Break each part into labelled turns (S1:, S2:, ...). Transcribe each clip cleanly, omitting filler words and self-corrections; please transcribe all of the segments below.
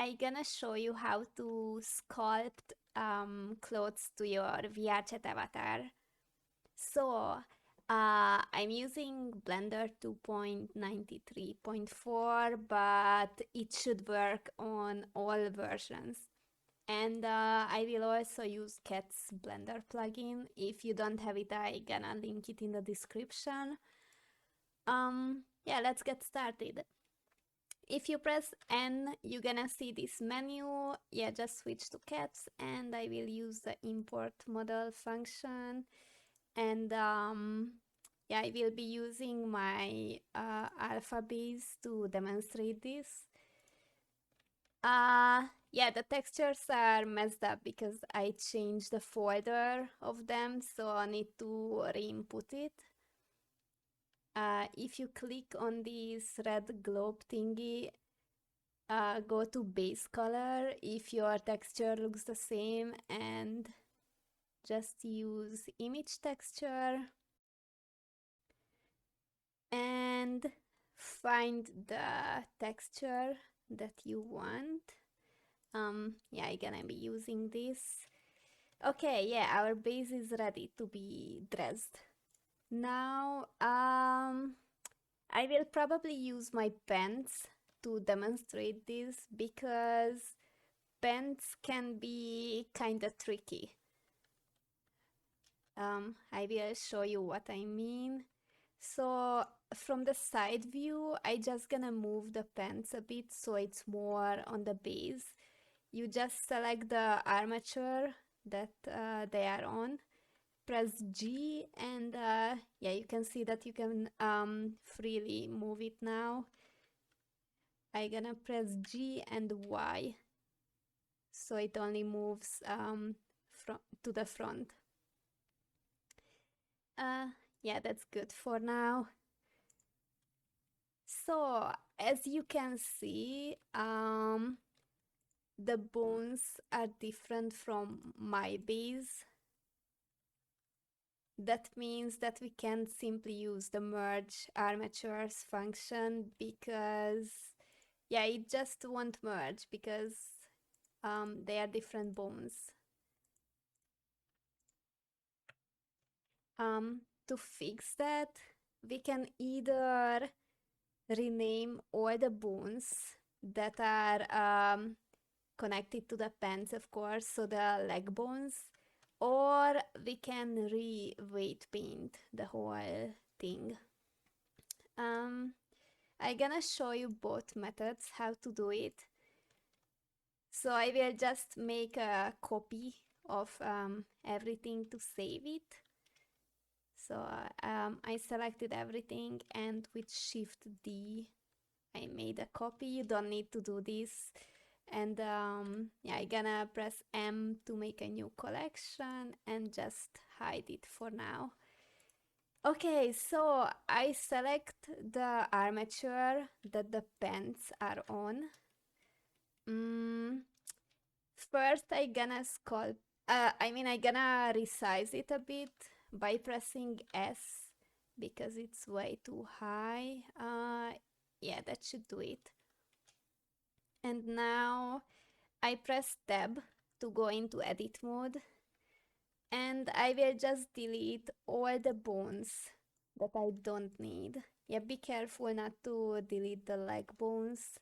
S1: I'm gonna show you how to sculpt clothes to your VRchat avatar. So, I'm using Blender 2.93.4, but it should work on all versions. And I will also use Cat's Blender plugin. If you don't have it, I'm gonna link it in the description. Yeah, let's get started. If you press N, you're gonna see this menu. Yeah, just switch to Cats, and I will use the import model function. And yeah, I will be using my alpha base to demonstrate this. Yeah, the textures are messed up because I changed the folder of them, so I need to re-input it. If you click on this red globe thingy, go to base color if your texture looks the same, and just use image texture and find the texture that you want. Yeah, I'm gonna be using this. Okay, yeah, our base is ready to be dressed. Now, I will probably use my pants to demonstrate this because pants can be kind of tricky. I will show you what I mean. So from the side view, I just gonna move the pants a bit so it's more on the base. You just select the armature that they are on, press G, and yeah, you can see that you can freely move it now. I'm gonna press G and Y, so it only moves to the front. Yeah, that's good for now. So as you can see, the bones are different from my base. That means that we can't simply use the merge armatures function because, yeah, it just won't merge because they are different bones. To fix that, we can either rename all the bones that are connected to the pants, of course, so the leg bones, or we can weight paint the whole thing. I'm gonna show you both methods how to do it. So I will just make a copy of everything to save it. So I selected everything, and with Shift D I made a copy. You don't need to do this. And yeah, I'm gonna press M to make a new collection and just hide it for now. Okay, so I select the armature that the pants are on. First, I'm gonna sculpt. I'm gonna resize it a bit by pressing S because it's way too high. Yeah, that should do it. And now I press Tab to go into edit mode, and I will just delete all the bones that I don't need. Yeah, be careful not to delete the leg bones.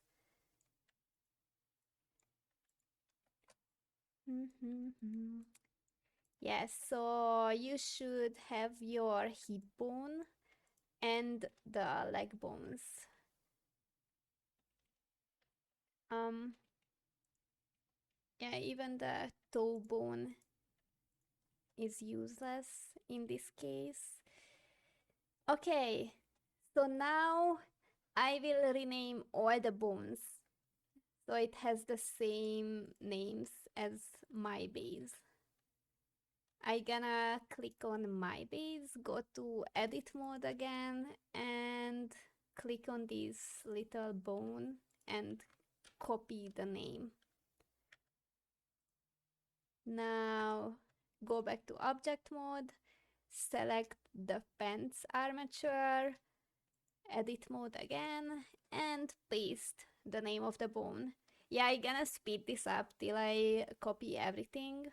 S1: Yes, so you should have your hip bone and the leg bones. Yeah, even the toe bone is useless in this case. Okay, so now I will rename all the bones so it has the same names as my base. I'm gonna click on my base, go to edit mode again, and click on this little bone and copy the name. Now go back to object mode, select the pants armature, edit mode again, and paste the name of the bone. Yeah, I'm gonna speed this up till I copy everything.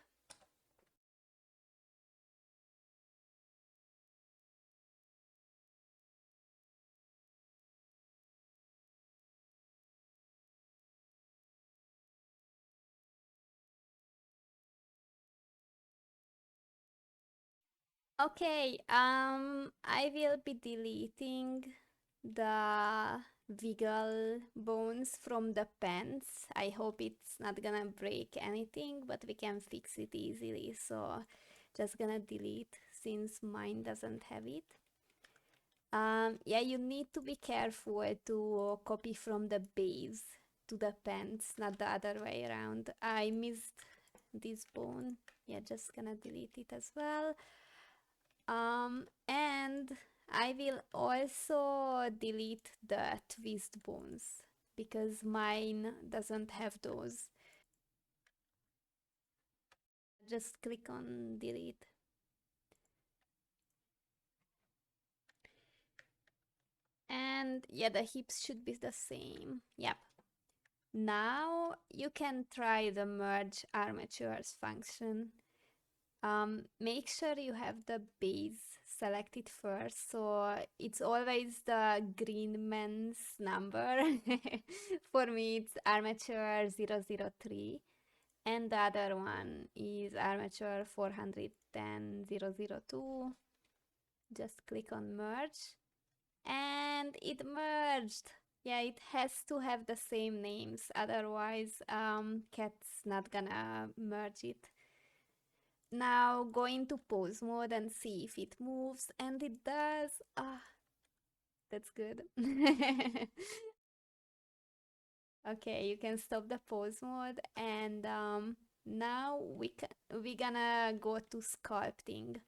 S1: Okay, I will be deleting the wiggle bones from the pants. I hope it's not gonna break anything, but we can fix it easily. So just gonna delete since mine doesn't have it. Yeah, you need to be careful to copy from the base to the pants, not the other way around. I missed this bone. Yeah, just gonna delete it as well. And I will also delete the twist bones because mine doesn't have those. Just click on delete. And yeah, the hips should be the same. Yep. Now you can try the merge armatures function. Make sure you have the base selected first, so it's always the green man's number. For me, it's armature 003, and the other one is armature 410,002. Just click on merge, and it merged. Yeah, it has to have the same names, otherwise, Cat's not gonna merge it. Now go into pose mode and see if it moves, and it does. Ah, that's good. Okay, you can stop the pose mode, and now we're gonna go to sculpting,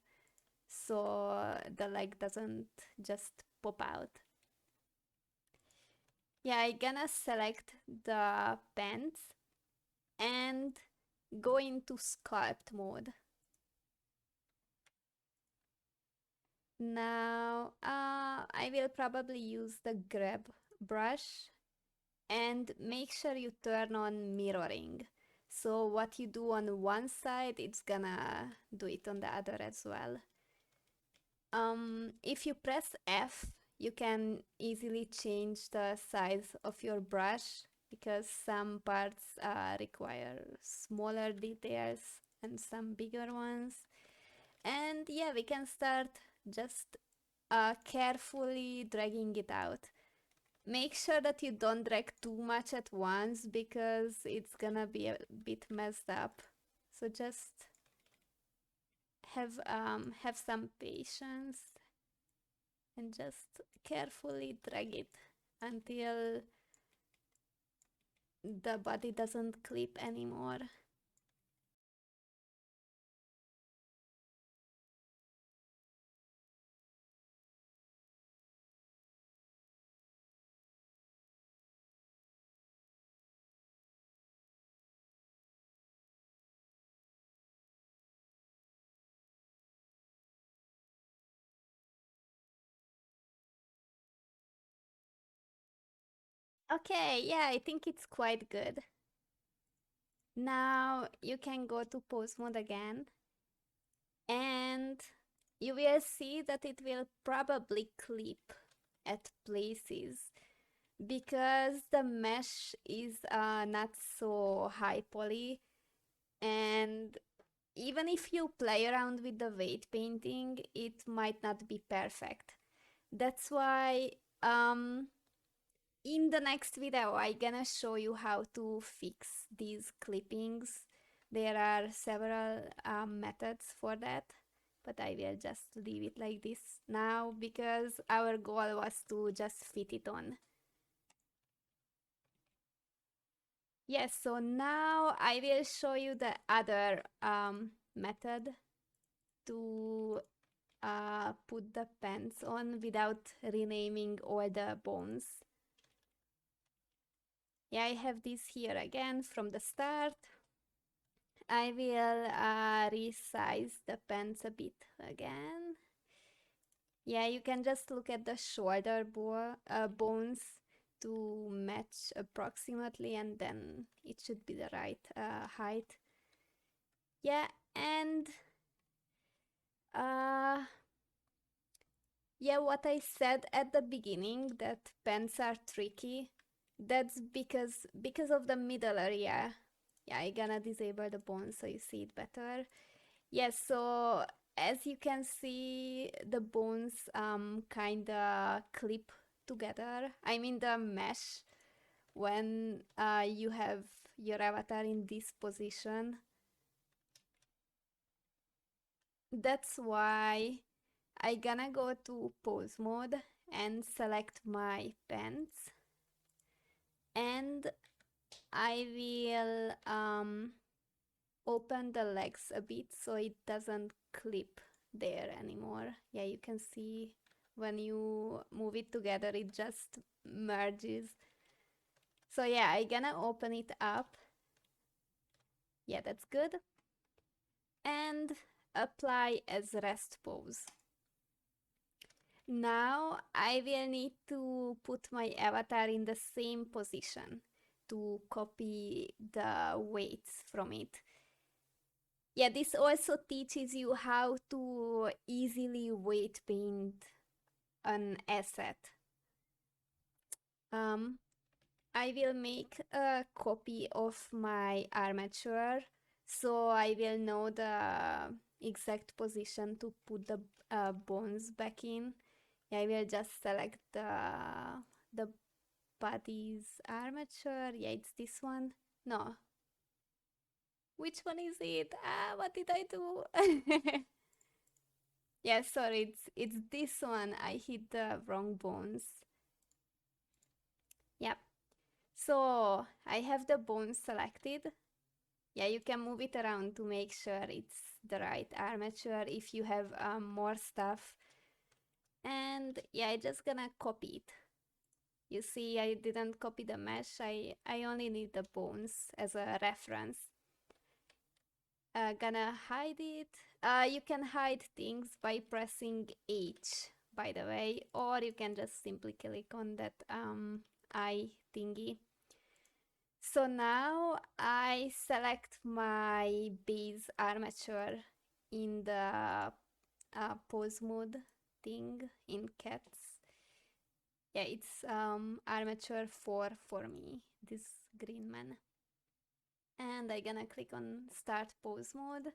S1: so the leg doesn't just pop out. Yeah, I'm gonna select the pants and go into sculpt mode. Now, I will probably use the grab brush and make sure you turn on mirroring. So what you do on one side, it's gonna do it on the other as well. If you press F, you can easily change the size of your brush because some parts require smaller details and some bigger ones. And yeah, we can start just carefully dragging it out. Make sure that you don't drag too much at once because it's gonna be a bit messed up. So just have some patience and just carefully drag it until the body doesn't clip anymore. Okay, yeah, I think it's quite good. Now you can go to pose mode again, and you will see that it will probably clip at places because the mesh is not so high poly, and even if you play around with the weight painting, it might not be perfect. That's why in the next video I'm gonna show you how to fix these clippings. There are several methods for that, but I will just leave it like this now because our goal was to just fit it on. Yes, so now I will show you the other method to put the pants on without renaming all the bones. Yeah, I have this here again from the start. I will resize the pants a bit again. Yeah, you can just look at the shoulder bones. to match approximately, and then it should be the right height. Yeah, and yeah, what I said at the beginning, that pens are tricky, that's because of the middle area. Yeah, I'm gonna disable the bone so you see it better. Yes, so as you can see, the bones kinda clip together. I mean the mesh when you have your avatar in this position. That's why I gonna go to pose mode and select my pants, and I will open the legs a bit so it doesn't clip there anymore. Yeah, you can see when you move it together, it just merges. So yeah, I'm gonna open it up. Yeah, that's good. And apply as rest pose. Now I will need to put my avatar in the same position to copy the weights from it. Yeah, this also teaches you how to easily weight paint an asset. I will make a copy of my armature, so I will know the exact position to put the bones back in. I will just select the body's armature. Yeah, it's this one. No. Which one is it? Ah, what did I do? Yeah, sorry, it's this one. I hit the wrong bones. Yep. So I have the bones selected. Yeah, you can move it around to make sure it's the right armature if you have more stuff. And yeah, I'm just gonna copy it. You see, I didn't copy the mesh. I only need the bones as a reference. Gonna hide it. You can hide things by pressing H, by the way, or you can just simply click on that eye thingy. So now I select my base armature in the pose mode thing in cats. Yeah, it's armature 4 for me, this green man. And I'm gonna click on start pose mode.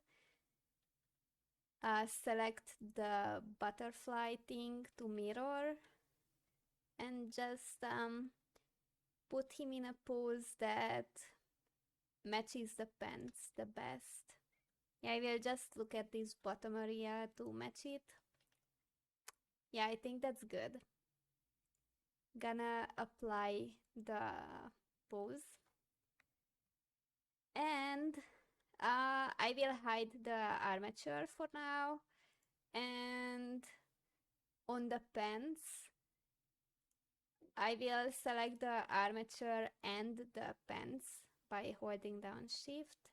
S1: Select the butterfly thing to mirror and just put him in a pose that matches the pants the best. Yeah, I will just look at this bottom area to match it. Yeah, I think that's good. Gonna apply the pose. And I will hide the armature for now. And on the pants, I will select the armature and the pants by holding down Shift.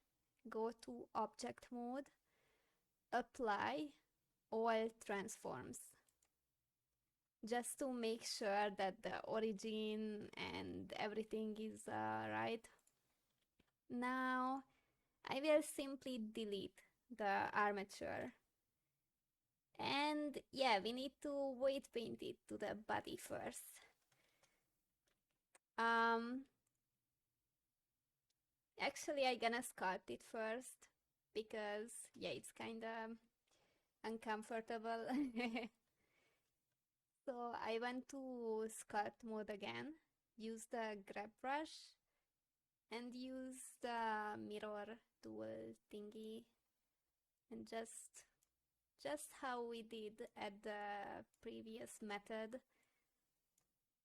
S1: Go to Object Mode, Apply All Transforms. Just to make sure that the origin and everything is right. Now I will simply delete the armature. And yeah, we need to weight paint it to the body first. Actually, I'm gonna sculpt it first because yeah, it's kind of uncomfortable. So I went to sculpt mode again, use the grab brush and use the mirror tool thingy, and just how we did at the previous method,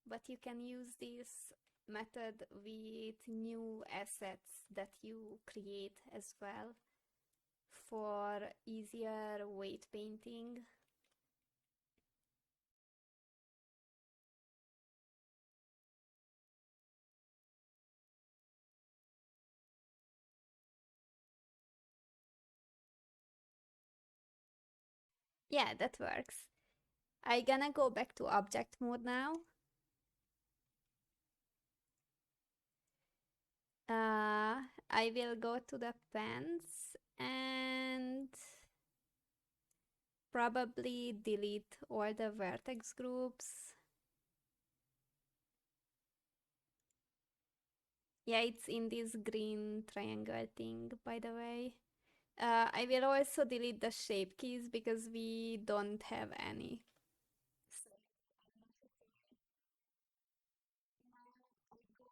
S1: but you can use this method with new assets that you create as well for easier weight painting. Yeah, that works. I'm gonna go back to object mode now. I will go to the pants and probably delete all the vertex groups. Yeah, it's in this green triangle thing, by the way. I will also delete the shape keys because we don't have any. So now I go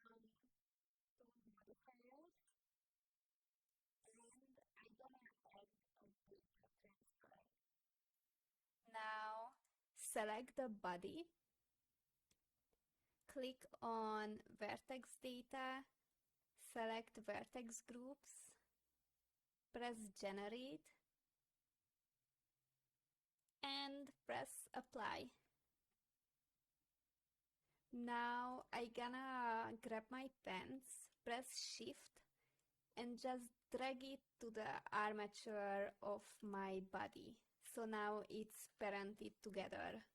S1: to modifiers and I gonna add a data transfer. Now select the body, click on vertex data, select vertex groups, press generate and press apply. Now I gonna grab my pants, press shift and just drag it to the armature of my body. So now it's parented together.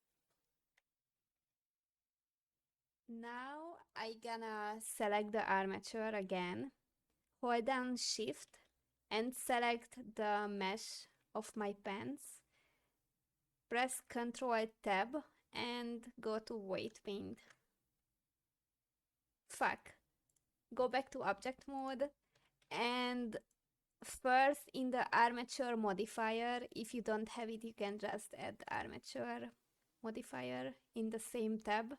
S1: Now I gonna select the armature again, hold down shift and select the mesh of my pants. Press Ctrl Tab and go to weight paint. Fuck. Go back to object mode and first in the armature modifier, if you don't have it, you can just add armature modifier in the same tab.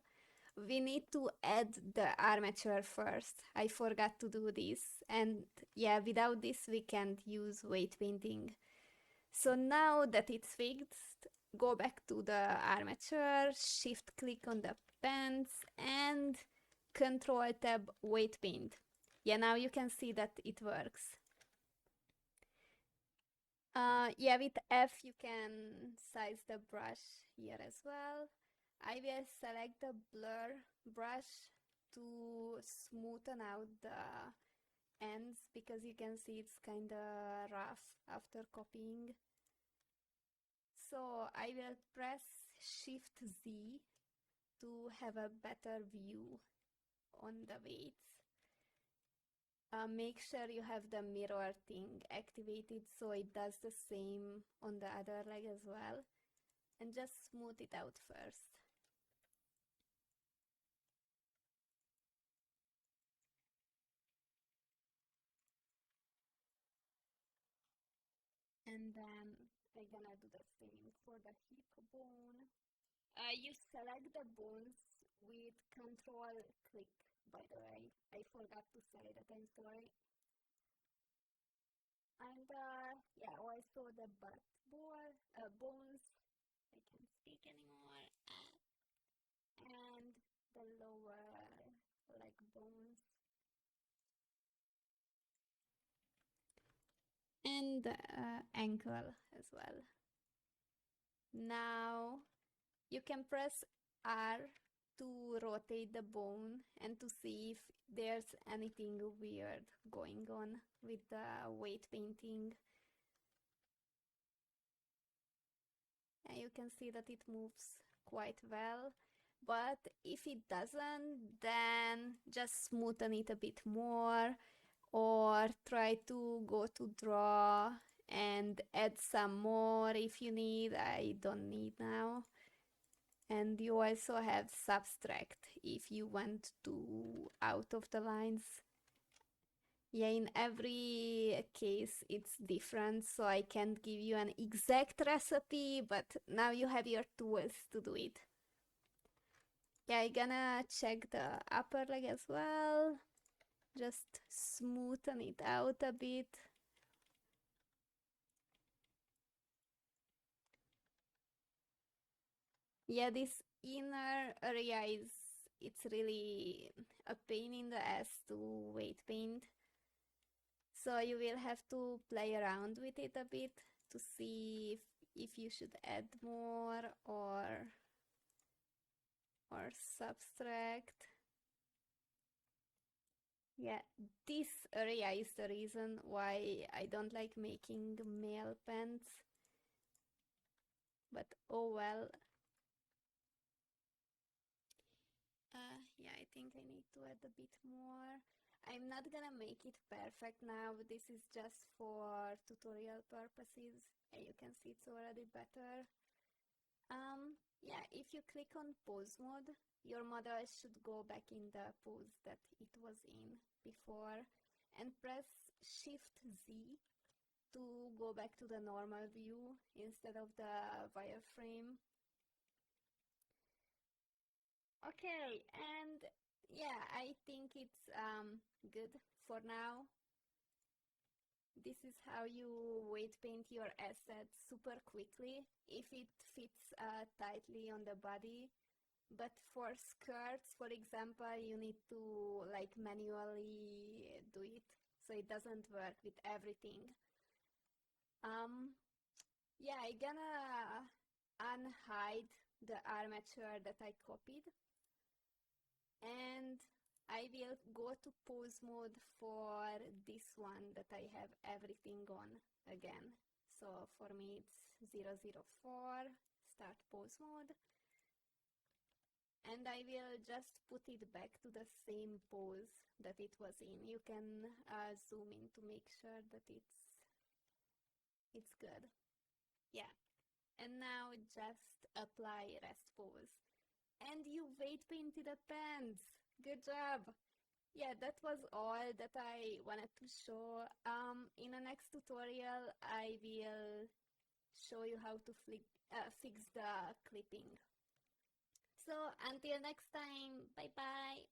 S1: We need to add the armature first. I forgot to do this. And yeah, without this, we can't use weight painting. So now that it's fixed, go back to the armature, shift click on the pants and Control Tab weight paint. Yeah, now you can see that it works. Yeah, with F you can size the brush here as well. I will select the blur brush to smoothen out the ends because you can see it's kind of rough after copying. So I will press Shift Z to have a better view on the weights. Make sure you have the mirror thing activated so it does the same on the other leg as well. And just smooth it out first. And then I'm gonna do the same for the hip bone. You select the bones with Control click, by the way. I forgot to say that, I'm sorry. And yeah, also the butt bones. I can't speak anymore. And the lower leg bones. And the ankle as well. Now you can press R to rotate the bone and to see if there's anything weird going on with the weight painting. And you can see that it moves quite well. But if it doesn't, then just smoothen it a bit more or try to go to draw and add some more if you need. I don't need now. And you also have subtract if you want to out of the lines. Yeah, in every case it's different, so I can't give you an exact recipe, but now you have your tools to do it. Yeah, I'm gonna check the upper leg as well. Just smoothen it out a bit. Yeah, this inner area it's really a pain in the ass to weight paint. So you will have to play around with it a bit to see if you should add more or subtract. Yeah, this area is the reason why I don't like making male pants. But oh well. Yeah, I think I need to add a bit more. I'm not gonna make it perfect now. This is just for tutorial purposes. And you can see it's already better. Yeah, if you click on pose mode, your model should go back in the pose that it was in before, and press Shift Z to go back to the normal view instead of the wireframe. Okay, and yeah, I think it's good for now. This is how you weight paint your assets super quickly if it fits tightly on the body. But for skirts, for example, you need to like manually do it, so it doesn't work with everything. Yeah, I'm gonna unhide the armature that I copied, and I will go to pose mode for this one that I have everything on again. So for me it's 004, start pose mode, and I will just put it back to the same pose that it was in. You can zoom in to make sure that it's good. Yeah, and now just apply rest pose. And you weight painted the pants! Good job! Yeah, that was all that I wanted to show. In the next tutorial, I will show you how to fix the clipping. So until next time, bye bye!